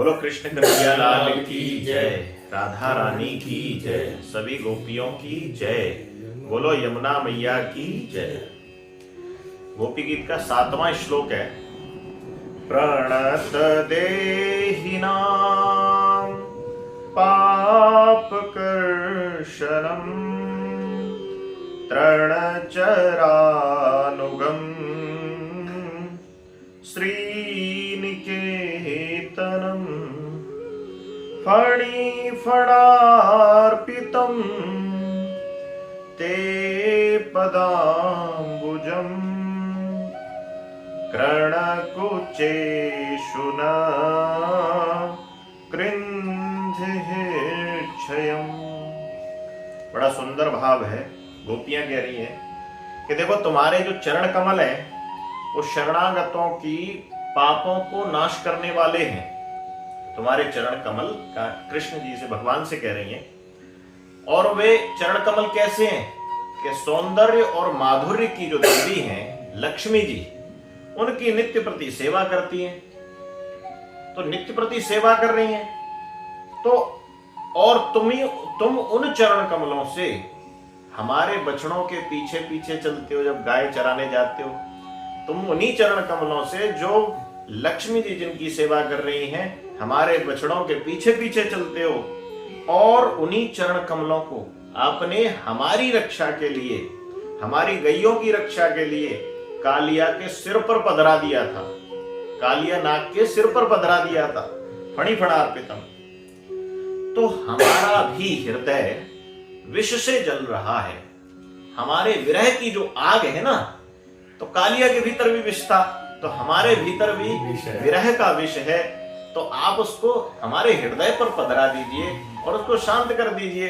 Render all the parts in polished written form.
बोलो कृष्ण कन्हैया लाल की जय, राधा रानी की जय, सभी गोपियों की जय, बोलो यमुना मैया की जय। गोपी गीत का 7वां श्लोक है। प्रणत देहिनां पापकर्षणं तृणचरानुगं श्रीनिकेतनं फणिफणार्पितं ते पदाम्बुजम् कर्णकुचेषु न कृन्धिर्क्षयम्। बड़ा सुंदर भाव है। गोपियां कह रही हैं कि देखो तुम्हारे जो चरण कमल है वो शरणागतों की पापों को नाश करने वाले हैं। तुम्हारे चरण कमल का कृष्ण जी से, भगवान से कह रही हैं। और वे चरण कमल कैसे हैं कि सौंदर्य और माधुर्य की जो देवी हैं लक्ष्मी जी, उनकी नित्य प्रति सेवा करती हैं। तो नित्य प्रति सेवा कर रही हैं तो और तुम उन चरण कमलों से हमारे बछड़ों के पीछे पीछे चलते हो। जब गाय चराने जाते हो तुम उन्हीं चरण कमलों से जो लक्ष्मी जी जिनकी सेवा कर रही हैं हमारे बछड़ों के पीछे पीछे चलते हो, और उन्हीं चरण कमलों को आपने हमारी रक्षा के लिए, हमारी गैयों की रक्षा के लिए कालिया के सिर पर पधरा दिया था। कालिया नाग के सिर पर पधरा दिया था, फणी फणार्पितम। तो हमारा भी हृदय विष से जल रहा है। हमारे विरह की जो आग है ना, तो कालिया के भीतर भी विष था, तो हमारे भीतर भी विरह का विष है। तो आप उसको हमारे हृदय पर पधरा दीजिए और उसको शांत कर दीजिए।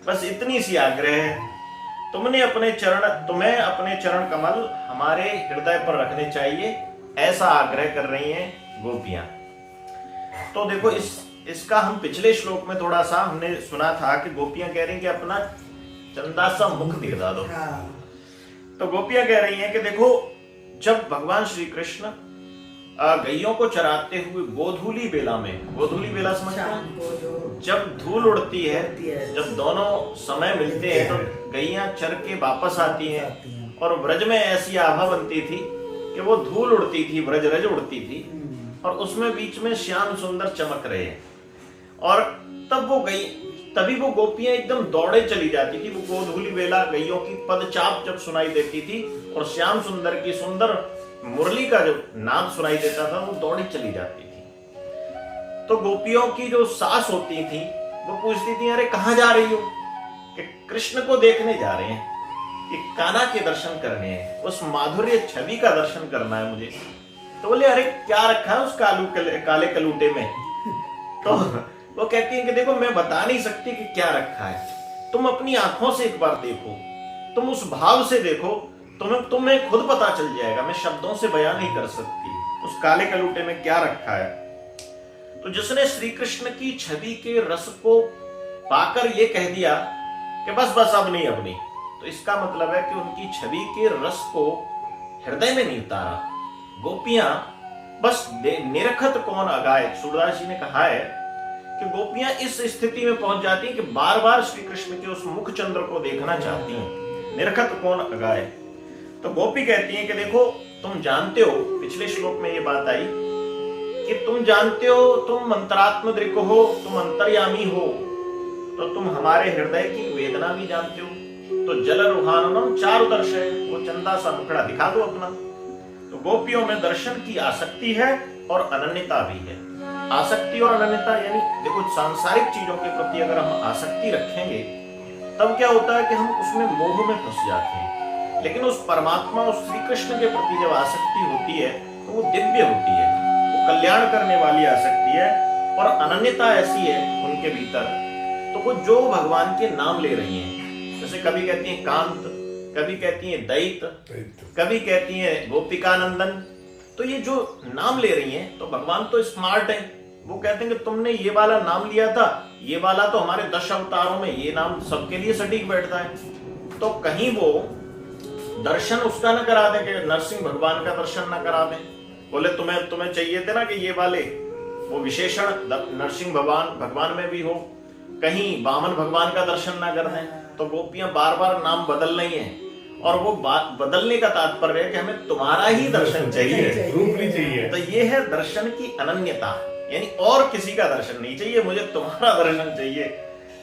बस इतनी सी आग्रह है। तुम्हें अपने चरण कमल हमारे हृदय पर रखने चाहिए, ऐसा आग्रह कर रही हैं गोपियां। तो देखो इसका हम पिछले श्लोक में थोड़ा सा हमने सुना था कि गोपियां कह रही हैं कि अपना चंदा सा मुख दिखा दो। तो गोपियां कह रही हैं कि देखो जब भगवान श्री कृष्ण गैयों को चराते हुए गोधूली बेला में, गोधूली बेला समझते हैं, जब धूल उड़ती है, जब दोनों समय मिलते हैं तो गैयां चर के वापस आती हैं। और ब्रज में ऐसी आभा बनती थी कि वो धूल उड़ती थी, ब्रज रज उड़ती थी, और उसमें बीच में श्याम सुंदर चमक रहे हैं। और तभी वो गोपियां एकदम दौड़े चली जाती थी। वो गोधूली बेला गैयों की पदचाप जब सुनाई देती थी और श्याम सुंदर की सुंदर मुरली का जो नाद सुनाई देता था, वो दौड़ी चली जाती थी। तो गोपियों की जो सास होती थी वो पूछती थी, अरे कहाँ जा रही हो? कि कृष्ण को देखने जा रहे हैं, कि कान्हा के दर्शन करने हैं, उस माधुर्य छवि का दर्शन करना है मुझे। तो बोले अरे क्या रखा है उस काले कलूटे में? तो वो कहती है कि देखो मैं बता नहीं सकती कि क्या रखा है, तुम अपनी आंखों से एक बार देखो, तुम उस भाव से देखो, तुम्हें खुद पता चल जाएगा। मैं शब्दों से बयान नहीं कर सकती उस काले कलूटे में क्या रखा है। तो जिसने श्री कृष्ण की छवि के रस को पाकर ये कह दिया कि बस अब नहीं, तो इसका मतलब है कि उनकी छवि के रस को हृदय में नहीं उतारा। गोपियां बस निरखत कौन अगाए। सूरदास जी ने कहा है कि गोपियां इस स्थिति में पहुंच जाती हैं कि बार बार श्री कृष्ण के उस मुख चंद्र को देखना चाहती हैं। निरखत कौन अगाए। तो गोपी कहती हैं कि देखो तुम जानते हो, पिछले श्लोक में ये बात आई कि तुम जानते हो, तुम मंत्रात्म दृक् हो, तुम अंतर्यामी हो, तो तुम हमारे हृदय की वेदना भी जानते हो। तो जल रुहानम चारु दर्शय, वो चंदा सा मुखड़ा दिखा दो अपना। तो गोपियों में दर्शन की आसक्ति है और अनन्यता भी है। आसक्ति और अनन्यता यानी देखो सांसारिक चीजों के प्रति अगर हम आसक्ति रखेंगे तब क्या होता है कि हम उसमें मोह में फंस जाते हैं। लेकिन उस परमात्मा, उस श्री कृष्ण के प्रति जब आसक्ति होती है तो वो दिव्य होती है, वो कल्याण करने वाली आसक्ति है। और अनन्यता ऐसी है उनके भीतर, तो वो जो भगवान के नाम ले रही हैं, जैसे कभी कहती हैं कांत, कभी कहती हैं दैत, कभी कहती हैं गोपिकानंदन। तो ये जो नाम ले रही हैं तो भगवान तो स्मार्ट है, वो कहते हैं कि तुमने ये वाला नाम लिया था, ये वाला तो हमारे 10 अवतारों में ये नाम सबके लिए सटीक बैठता है। तो कहीं वो दर्शन उसका न करा दे, कि नरसिंह भगवान का दर्शन न करा दे। बोले तुम्हें चाहिए थे ना कि ये वाले, वो विशेषण नरसिंह भगवान में भी हो, कहीं वामन भगवान का दर्शन ना कर दें, तो गोपियां बार बार नाम बदल रही हैं। और वो बदलने का तात्पर्य है कि हमें तुम्हारा ही दर्शन चाहिए, रूप नहीं चाहिए। तो ये है दर्शन की अनन्यता, यानी और किसी का दर्शन नहीं चाहिए, मुझे तुम्हारा दर्शन चाहिए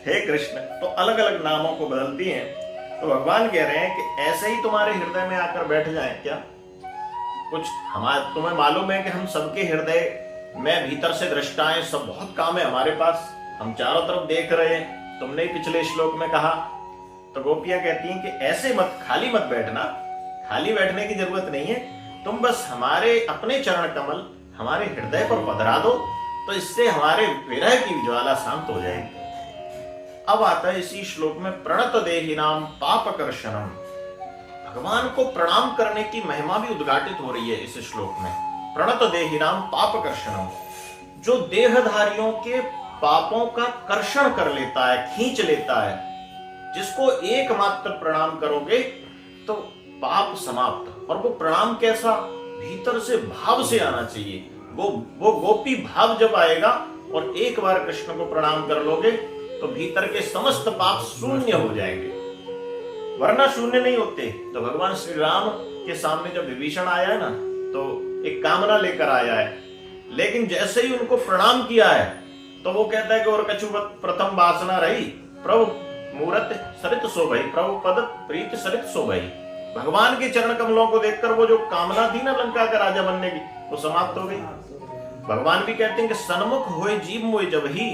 हे कृष्ण। तो अलग अलग नामों को बदलती हैं। तो भगवान कह रहे हैं कि ऐसे ही तुम्हारे हृदय में आकर बैठ जाएं क्या? कुछ तुम्हें मालूम है कि हम सबके हृदय में भीतर से दृष्टाएं, सब बहुत काम है हमारे पास, हम चारों तरफ देख रहे हैं, तुमने ही पिछले श्लोक में कहा। तो गोपियां कहती हैं कि ऐसे खाली मत बैठना, खाली बैठने की जरूरत नहीं है, तुम बस हमारे अपने चरण कमल हमारे हृदय पर पधरा दो, तो इससे हमारे विरह की ज्वाला शांत हो जाएगी। अब आता है इसी श्लोक में प्रणत देहिनाम पापकर्षणम। भगवान को प्रणाम करने की महिमा भी उद्घाटित हो रही है इस श्लोक में। प्रणत देहिनाम पापकर्षणम, जो देहधारियों के पापों का कर्षण कर लेता है, खींच लेता है, जिसको एकमात्र प्रणाम करोगे तो पाप समाप्त। और वो प्रणाम कैसा? भीतर से भाव से आना चाहिए। वो गोपी भाव जब आएगा और एक बार कृष्ण को प्रणाम कर लोगे तो भीतर के समस्त पाप शून्य हो जाएंगे, वरना शून्य नहीं होते। तो भगवान श्री राम के सामने जब विभीषण आया है ना, तो एक कामना लेकर आया है, लेकिन जैसे ही उनको प्रणाम किया है तो वो कहता है कि और कछु प्रथम वासना रही, प्रभु मूरत सरित शोभई, प्रभु पद प्रीत सरित शोभई। भगवान के चरण कमलों को देखकर वो जो कामना थी ना लंका का राजा बनने की, वो समाप्त हो गई। भगवान भी कहते हैं कि सन्मुख होए जीव मोय जब ही,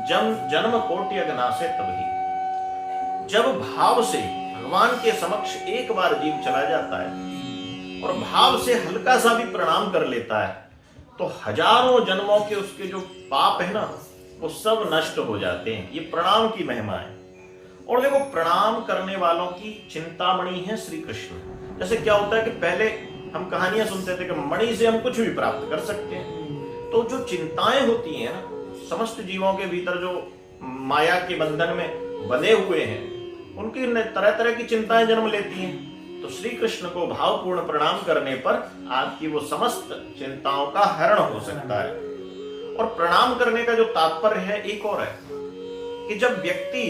जन्म कोटि अगनासे तब ही। जब भाव से भगवान के समक्ष एक बार जीव चला जाता है और भाव से हल्का सा भी प्रणाम कर लेता है, तो हजारों जन्मों के उसके जो पाप है ना, वो सब नष्ट हो जाते हैं। ये प्रणाम की महिमा है। और देखो, प्रणाम करने वालों की चिंतामणि है श्री कृष्ण। जैसे क्या होता है कि पहले हम कहानियां सुनते थे कि मणि से हम कुछ भी प्राप्त कर सकते हैं, तो जो चिंताएं होती हैं ना, समस्त जीवों के भीतर जो माया के बंधन में बंधे हुए हैं, उनकी तरह तरह की चिंताएं जन्म लेती हैं। तो श्री कृष्ण को भावपूर्ण प्रणाम करने पर आपकी वो समस्त चिंताओं का हरण हो सकता है। और प्रणाम करने का जो तात्पर्य है एक और है कि जब व्यक्ति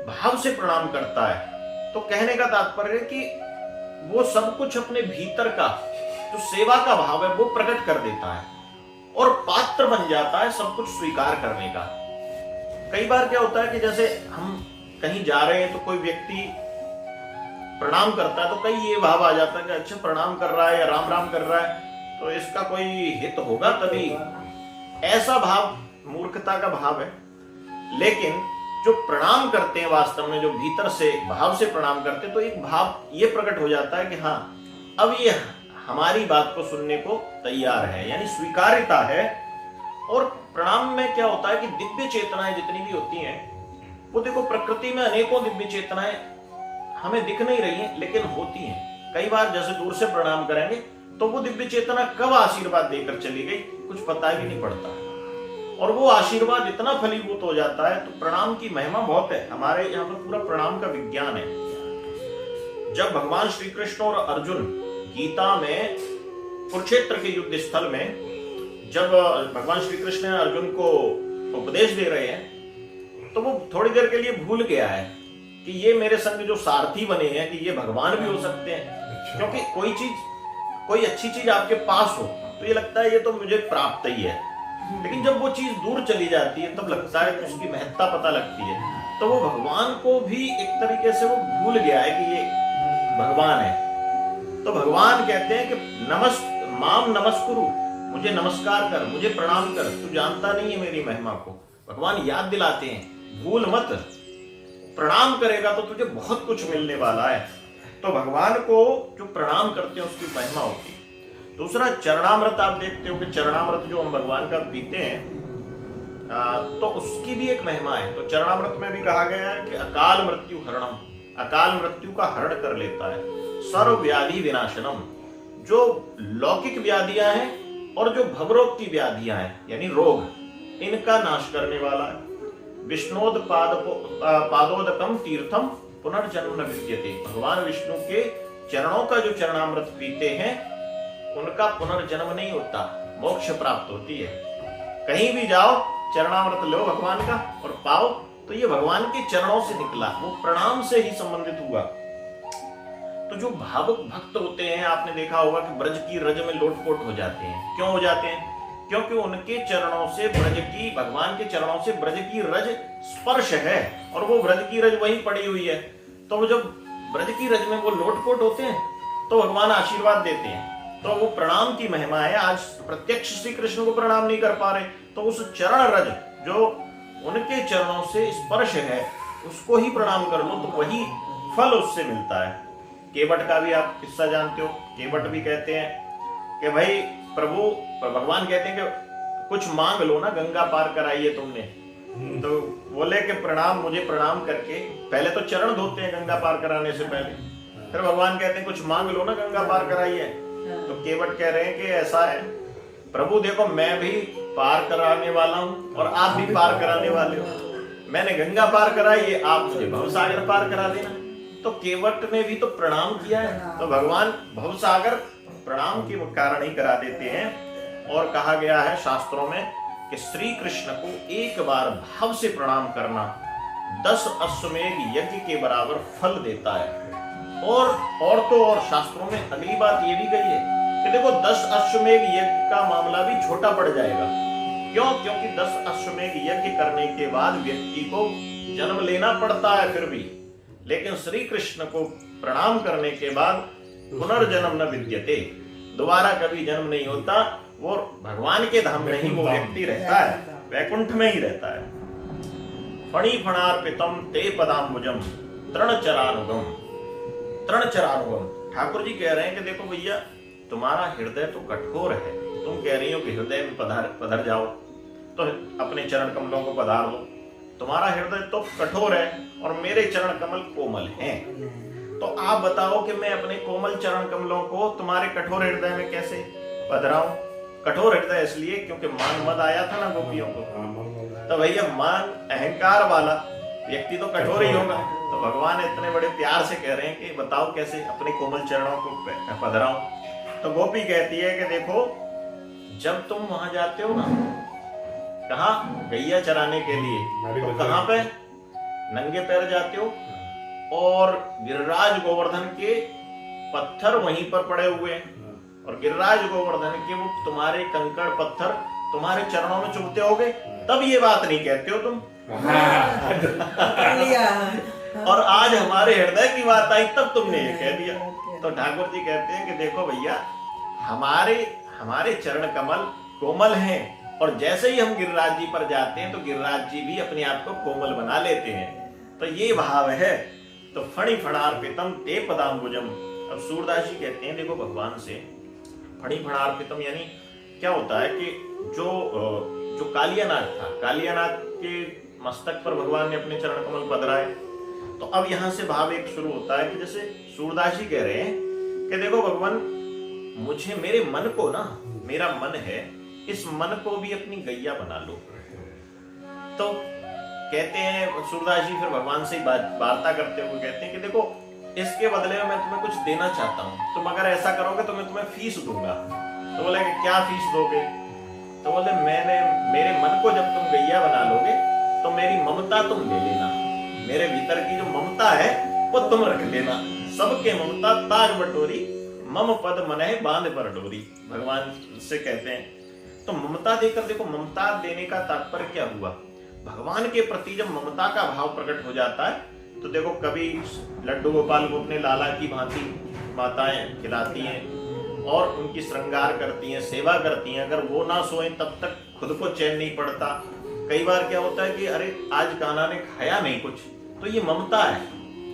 भाव से प्रणाम करता है, तो कहने का तात्पर्य है कि वो सब कुछ अपने भीतर का जो सेवा का भाव है वो प्रकट कर देता है और पात्र बन जाता है सब कुछ स्वीकार करने का। कई बार क्या होता है कि जैसे हम कहीं जा रहे हैं तो कोई व्यक्ति प्रणाम करता है, तो कई ये भाव आ जाता है कि अच्छा प्रणाम कर रहा है या राम राम कर रहा है, तो इसका कोई हित होगा तभी। ऐसा भाव मूर्खता का भाव है। लेकिन जो प्रणाम करते हैं वास्तव में, जो भीतर से भाव से प्रणाम करते हैं, तो एक भाव ये प्रकट हो जाता है कि हाँ, अब ये हमारी बात को सुनने को तैयार है, यानी स्वीकार्यता है। और प्रणाम में क्या होता है कि दिव्य चेतनाएं जितनी भी होती हैं, वो देखो प्रकृति में अनेकों दिव्य चेतनाएं हमें दिख नहीं रही हैं, लेकिन होती हैं। कई बार जैसे दूर से प्रणाम करेंगे तो वो दिव्य चेतना कब आशीर्वाद देकर चली गई कुछ पता ही नहीं पड़ता, और वो आशीर्वाद इतना फलीभूत हो जाता है। तो प्रणाम की महिमा बहुत है। हमारे यहाँ पर पूरा प्रणाम का विज्ञान है। जब भगवान श्री कृष्ण और अर्जुन गीता में कुरुक्षेत्र के युद्ध स्थल में जब भगवान श्री कृष्ण अर्जुन को उपदेश दे रहे हैं, तो वो थोड़ी देर के लिए भूल गया है कि ये मेरे संग जो सारथी बने हैं कि ये भगवान भी हो सकते हैं। क्योंकि कोई अच्छी चीज आपके पास हो तो ये लगता है ये तो मुझे प्राप्त ही है, लेकिन जब वो चीज दूर चली जाती है तब लगता है कि उसकी महत्ता पता लगती है। तो वो भगवान को भी एक तरीके से वो भूल गया है कि ये भगवान है। तो भगवान कहते हैं कि माम नमस्कुरु, मुझे नमस्कार कर, मुझे प्रणाम कर, तू जानता नहीं है मेरी महिमा को। भगवान याद दिलाते हैं, भूल मत, प्रणाम करेगा तो तुझे बहुत कुछ मिलने वाला है। तो भगवान को जो प्रणाम करते हैं उसकी महिमा होती है। दूसरा, चरणामृत आप देखते हो कि चरणामृत जो हम भगवान का पीते हैं, तो उसकी भी एक महिमा है। तो चरणामृत में भी कहा गया है कि अकाल मृत्यु हरणम, अकाल मृत्यु का हरण कर लेता है। सर्व व्याधि विनाशनम, जो लौकिक व्याधियां हैं और जो भवरोग की व्याधियां हैं यानी रोग, इनका नाश करने वाला है। विष्णोद पादोदकम तीर्थम पुनर्जन्म न विद्यते, भगवान विष्णु के चरणों का जो चरणामृत पीते हैं उनका पुनर्जन्म नहीं होता, मोक्ष प्राप्त होती है। कहीं भी जाओ चरणामृत लो भगवान का और पाओ। तो ये भगवान के चरणों से निकला, वो प्रणाम से ही संबंधित हुआ। तो जो भावुक भक्त होते हैं, आपने देखा होगा कि ब्रज की रज में लोटपोट हो जाते हैं। क्यों हो जाते हैं? क्योंकि उनके चरणों से ब्रज की, भगवान के चरणों से ब्रज की रज स्पर्श है और वो ब्रज की रज वहीं पड़ी हुई है। तो वो जब ब्रज की रज में वो लोटपोट होते हैं तो भगवान आशीर्वाद देते हैं। तो वो प्रणाम की महिमा है। आज प्रत्यक्ष श्री कृष्ण को प्रणाम नहीं कर पा रहे, तो उस चरण रज जो उनके चरणों से स्पर्श है उसको ही प्रणाम कर लो, तो वही फल उससे मिलता है। केवट का भी आप किस्सा जानते हो। केवट भी कहते हैं कि भाई प्रभु, भगवान कहते हैं कि कुछ मांग लो ना, गंगा पार कराइए तुमने। तो बोले कि प्रणाम, मुझे प्रणाम करके, पहले तो चरण धोते हैं गंगा पार कराने से पहले, फिर भगवान कहते हैं कुछ मांग लो ना, गंगा पार कराइए। तो केवट कह रहे हैं कि ऐसा है प्रभु, देखो मैं भी पार कराने वाला हूँ और आप भी पार कराने वाले हो। मैंने गंगा पार कराई है, आप मुझे भवसागर पार करा देना। तो केवट ने भी तो प्रणाम किया है, तो भगवान भवसागर प्रणाम के कारण ही करा देते हैं। और कहा गया है शास्त्रों में कि श्री कृष्ण को एक बार भाव से प्रणाम करना 10 अश्वमेध यज्ञ के बराबर फल देता है। और तो और शास्त्रों में अगली बात ये भी गई है कि देखो 10 अश्वमेध यज्ञ का मामला भी छोटा पड़ जाएगा। क्यों? क्योंकि 10 अश्वमेध यज्ञ करने के बाद व्यक्ति को जन्म लेना पड़ता है फिर भी, लेकिन श्री कृष्ण को प्रणाम करने के बाद पुनर्जन्म न विद्यते, दोबारा कभी जन्म नहीं होता। वो भगवान के धाम में ही वो व्यक्ति रहता है, वैकुंठ में ही रहता है। फणी फणार्पितम ते पदाम्बुजम तृणचरानुगम। तृणचरानुगम, ठाकुर जी कह रहे हैं कि देखो भैया, तुम्हारा हृदय तो कठोर है, तुम कह रही हो कि हृदय में पधर जाओ, तो अपने चरण कमलों को पधार दो। तुम्हारा हृदय तो कठोर है और मेरे चरण कमल कोमल हैं, तो आप बताओ कि मैं अपने कोमल चरण कमलों को तुम्हारे कठोर हृदय में कैसे पधराऊं? कठोर हृदय इसलिए क्योंकि मान मद आया था ना गोपियों को, तो भैया मान अहंकार वाला व्यक्ति तो कठोर ही होगा। तो भगवान इतने बड़े प्यार से कह रहे हैं कि बताओ कैसे अपने कोमल चरणों को पधराऊं। तो गोपी कहती है कि देखो, जब तुम वहां जाते हो ना, कहा गैया चराने के लिए, तो कहां पे नंगे पैर जाते हो और गिरिराज गोवर्धन के पत्थर वहीं पर पड़े हुए हैं, और गिरिराज गोवर्धन के वो तुम्हारे कंकड़ पत्थर तुम्हारे चरणों में चुभते होगे, तब ये बात नहीं कहते हो तुम। और आज हमारे हृदय की बात आई तब तुमने ये कह दिया। तो ठाकुर जी कहते हैं कि देखो भैया, हमारे चरण कमल कोमल हैं, और जैसे ही हम गिरिराज जी पर जाते हैं तो गिरिराज जी भी अपने आप को कोमल बना लेते हैं। तो ये भाव है। तो फणि फणार्पितम ते पदाम्बुजम। अब सूरदास जी कहते हैं देखो भगवान से फणि फणार्पितम यानी क्या होता है कि जो कालियानाग था, कालियानाग के मस्तक पर भगवान ने अपने चरण कमल पधराए। तो अब यहां से भाव एक शुरू होता है कि जैसे सूरदास जी कह रहे हैं कि देखो भगवान, मुझे मेरे मन को ना, मेरा मन है, इस मन को भी अपनी गैया बना लो। तो कहते हैं सूरदास जी फिर भगवान से वार्ता करते हुए कहते हैं कि देखो, इसके बदले में मैं तुम्हें कुछ देना चाहता हूं, तुम अगर ऐसा करोगे तो मैं तुम्हें फीस दूंगा। तो बोले कि क्या फीस दोगे? तो बोले मेरे मन को जब तुम गैया बना लोगे तो मेरी ममता तुम ले लेना, मेरे भीतर की जो ममता है वो तुम रख लेना। सबके ममता ताज बटोरी, मम पद मनह बांध पर डोरी, भगवान से कहते हैं। तो ममता देकर देखो, ममता देने का तात्पर्य क्या हुआ? भगवान के प्रति जब ममता का भाव प्रकट हो जाता है तो देखो, कभी लड्डू गोपाल को अपने लाला की भांति माताएं खिलाती हैं और उनकी श्रृंगार करती हैं, सेवा करती हैं। अगर वो ना सोए तब तक खुद को चैन नहीं पड़ता। कई बार क्या होता है कि अरे आज कान्हा ने खाया नहीं कुछ, तो ये ममता है,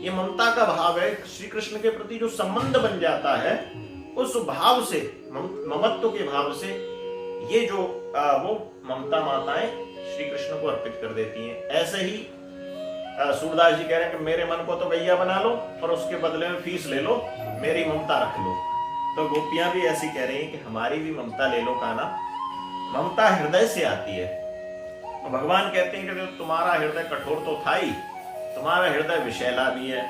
ये ममता का भाव है। श्री कृष्ण के प्रति जो संबंध बन जाता है उस भाव से, ममत्व के भाव से, ये जो वो ममता माताएं श्री कृष्ण को अर्पित कर देती हैं। ऐसे ही सूरदास जी कह रहे हैं कि मेरे मन को तो गैया बना लो और उसके बदले में फीस ले लो, मेरी ममता रख लो। तो गोपियां भी ऐसी कह रही हैं कि हमारी भी ममता ले लो कान्हा। ममता हृदय से आती है। तो भगवान कहते हैं कि तुम्हारा हृदय कठोर तो था ही, तुम्हारा हृदय विषैला भी है,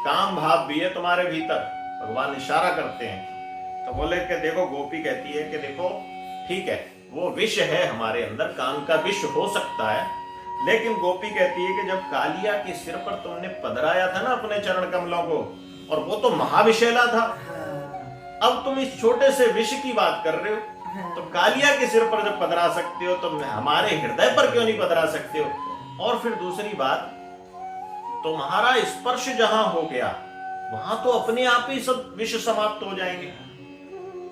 काम भाव भी है तुम्हारे भीतर। भगवान इशारा करते हैं। तो बोले कि देखो, गोपी कहती है कि देखो ठीक है, वो विष है हमारे अंदर, काम का विष हो सकता है, लेकिन गोपी कहती है कि जब कालिया के सिर पर तुमने पधराया था ना अपने चरण कमलों को, और वो तो महाविषैला था, अब तुम इस छोटे से विष की बात कर रहे हो, तो कालिया के सिर पर जब पधरा सकते हो तो हमारे हृदय पर क्यों नहीं पधरा सकते हो? और फिर दूसरी बात, तुम्हारा स्पर्श जहां हो गया वहां तो अपने आप ही सब विष समाप्त हो जाएंगे,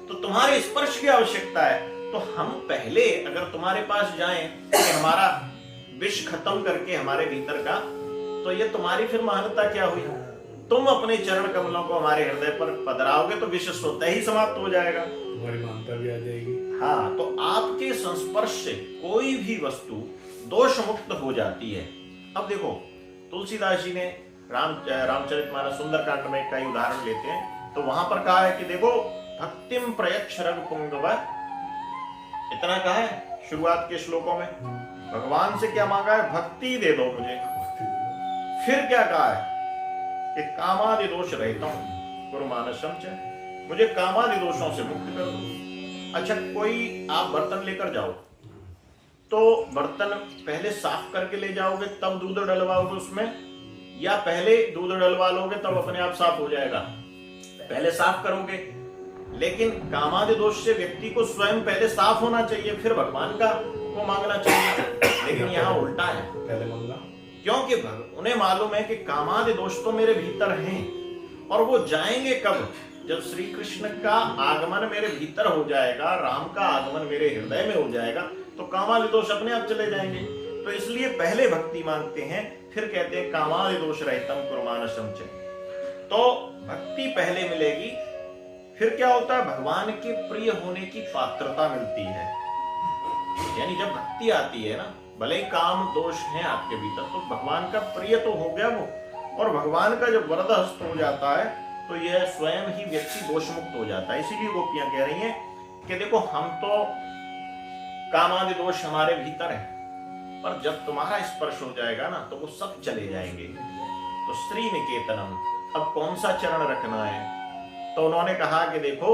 तो तुम्हारे स्पर्श की आवश्यकता है। तो हम पहले अगर तुम्हारे पास जाएं कि हमारा विष खत्म करके हमारे भीतर का, तो ये तुम्हारी फिर महानता क्या हुई? तुम अपने चरण कमलों को हमारे हृदय पर पधराओगे तो विष स्वतः ही समाप्त हो जाएगा, तुम्हारी महानता भी आ जाएगी। हाँ, तो आपके संस्पर्श से कोई भी वस्तु दोष मुक्त हो जाती है। अब देखो, तुलसीदास जी ने रामचरितमानस सुंदरकांड में कई उदाहरण लेते हैं, तो वहां पर कहा है कि देखो, भक्तिम प्रयक्ष रघुपुंगव, इतना कहा है शुरुआत के श्लोकों में। भगवान से क्या मांगा है? भक्ति दे दो मुझे। फिर क्या कहा है कि कामादि दोष रहता हूं गुरु मानसम च, मुझे कामादि दोषों से मुक्त कर दो। अच्छा, कोई आप बर्तन लेकर जाओ, तो बर्तन पहले साफ करके ले जाओगे तब दूध डलवाओगे उसमें, या पहले दूध डलवा लोगे तब अपने आप साफ हो जाएगा? पहले साफ करोगे। लेकिन कामादि दोष से व्यक्ति को स्वयं पहले साफ होना चाहिए, फिर भगवान का को मांगना चाहिए। लेकिन यहाँ उल्टा है, पहले मांगा, क्योंकि उन्हें मालूम है कि कामादि दोष तो मेरे भीतर हैं, और वो जाएंगे कब? जब श्री कृष्ण का आगमन मेरे भीतर हो जाएगा, राम का आगमन मेरे हृदय में हो जाएगा, तो कामादि दोष अपने आप चले जाएंगे। तो इसलिए पहले भक्ति मांगते हैं, फिर कहते हैं कामादि दोष रहितम कुरु मानसम च। तो भक्ति पहले मिलेगी, फिर क्या होता है? भगवान के प्रिय होने की पात्रता मिलती है। यानी जब भक्ति आती है ना, भले ही काम दोष है आपके भीतर, तो भगवान का प्रिय तो हो गया वो, और भगवान का जब वरद हस्त हो जाता है तो यह स्वयं ही व्यक्ति दोष मुक्त हो जाता है। इसीलिए गोपियां कह रही हैं कि देखो, हम तो कामादि दोष हमारे भीतर है, पर जब तुम्हारा स्पर्श हो जाएगा ना तो वो सब चले जाएंगे। तो श्री निकेतनम, अब कौन सा चरण रखना है? तो उन्होंने कहा कि देखो,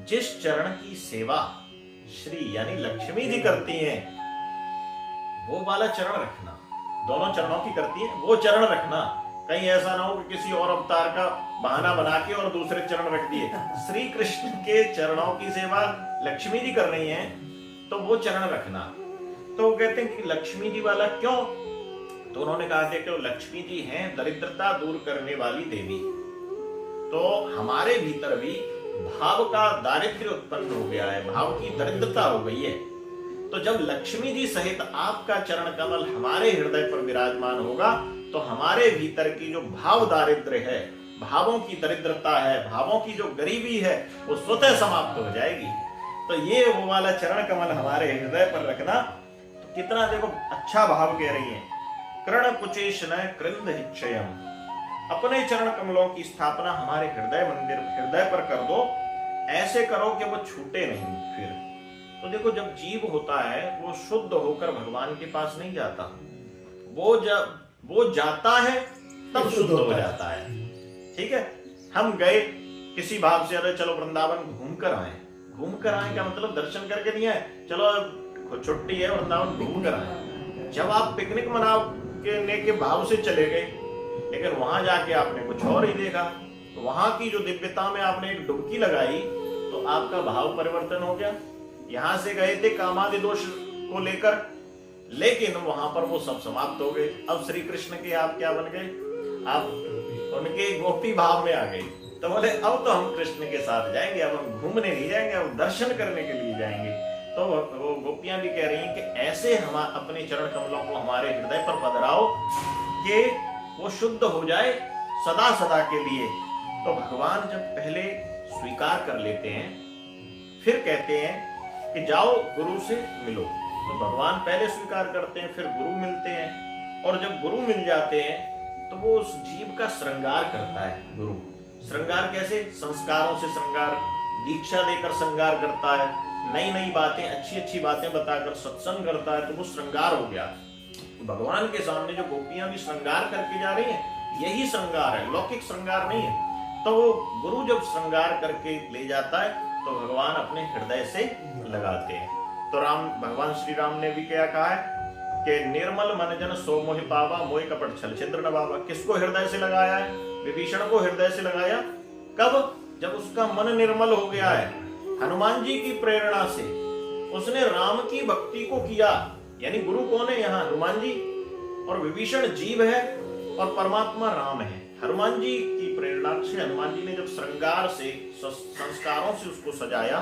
जिस चरण की सेवा श्री यानी लक्ष्मी जी करती हैं, वो वाला चरण रखना। दोनों चरणों की करती है, वो चरण रखना। कहीं ऐसा ना हो कि किसी और अवतार का बहाना बना के और दूसरे चरण रख दिए। श्री कृष्ण के चरणों की सेवा लक्ष्मी जी कर रही हैं, तो वो चरण रखना। तो वो कहते हैं कि लक्ष्मी जी वाला क्यों? तो उन्होंने कहा था कि लक्ष्मी जी हैं दरिद्रता दूर करने वाली देवी। तो हमारे भीतर भी भाव का दारिद्र्य उत्पन्न हो गया है, भाव की दरिद्रता हो गई है। तो जब लक्ष्मी जी सहित आपका चरण कमल हमारे हृदय पर विराजमान होगा, तो हमारे भीतर की जो भाव दारिद्र्य है, भावों की दरिद्रता है, भावों की जो गरीबी है, वो स्वतः समाप्त हो जाएगी। तो ये वो वाला चरण कमल हमारे हृदय पर रखना। तो कितना देखो अच्छा भाव कह रही है, कर्ण कुचेश न कृंद हिक्षयम, अपने चरण कमलों की स्थापना हमारे हृदय मंदिर हृदय पर कर दो, ऐसे करो कि वो छूटे नहीं। फिर तो देखो, जब जीव होता है वो शुद्ध होकर भगवान के पास नहीं जाता, वो जब वो जाता है तब शुद्ध हो जाता है। ठीक है, हम गए किसी भाव से, अरे चलो वृंदावन घूम कर आए का मतलब दर्शन करके नहीं आए, चलो छुट्टी है वृंदावन घूम कर आए। जब आप पिकनिक मनाने के भाव से चले गए, लेकिन वहां जाके आपने कुछ और ही देखा, तो वहां की जो दिव्यता में आपने एक डुबकी लगाई, तो आपका भाव परिवर्तन हो गया। यहां से गए थे कामादि दोष को लेकर, लेकिन वहां पर वो सब समाप्त हो गए। अब श्री कृष्ण के आप क्या बन गए? आप उनके गोपी भाव में आ गए। तो बोले अब तो हम कृष्ण के साथ जाएंगे, अब हम घूमने नहीं जाएंगे, अब दर्शन करने के लिए जाएंगे। तो वो गोपियां भी कह रही हैं कि ऐसे हम अपने चरण कमलों को हमारे हृदय पर पधराओ कि वो शुद्ध हो जाए सदा सदा के लिए। तो भगवान जब पहले स्वीकार कर लेते हैं, फिर कहते हैं कि जाओ गुरु से मिलो। तो भगवान पहले स्वीकार करते हैं, फिर गुरु मिलते हैं, और जब गुरु मिल जाते हैं तो वो उस जीव का श्रृंगार करता है। गुरु श्रृंगार कैसे? संस्कारों से श्रृंगार, दीक्षा देकर श्रृंगार करता है, नई नई बातें, अच्छी अच्छी बातें बताकर सत्संग करता है, तो वो श्रृंगार हो गया। भगवान के सामने जो गोपियां भी श्रृंगार करके जा रही हैं, यही श्रृंगार है, लौकिक श्रृंगार नहीं है। तो वो गुरु जब श्रृंगार करके ले जाता है, तो भगवान अपने हृदय से लगाते हैं। तो राम भगवान श्री राम ने भी क्या कहा है कि निर्मल मन जन सो मोहि पावा, मोहि कपट छल छिद्र न बावा। किसको हृदय से लगाया है? विभीषण को हृदय से लगाया। कब? जब उसका मन निर्मल हो गया है, हनुमान जी की प्रेरणा से उसने राम की भक्ति को किया। यानी गुरु कौन है यहाँ? हनुमान जी। और विभीषण जीव है और परमात्मा राम है। हनुमान जी की प्रेरणा से हनुमान जी ने जब श्रृंगार से संस्कारों से उसको सजाया,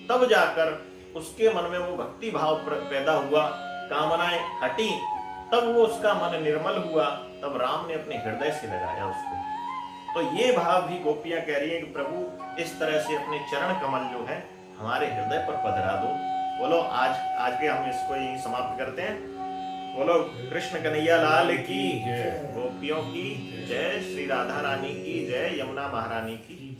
तब जाकर उसके मन में वो भक्ति भाव पैदा हुआ, कामनाएं हटी, तब वो उसका मन निर्मल हुआ, तब राम ने अपने हृदय से लगाया उसको। तो ये भाव भी गोपियां कह रही हैं कि प्रभु इस तरह से अपने चरण कमल जो है हमारे हृदय पर पधरा दो। बोलो आज के हम इसको यहीं समाप्त करते हैं। बोलो कृष्ण कन्हैया लाल की, गोपियों की जय, श्री राधा रानी की जय, यमुना महारानी की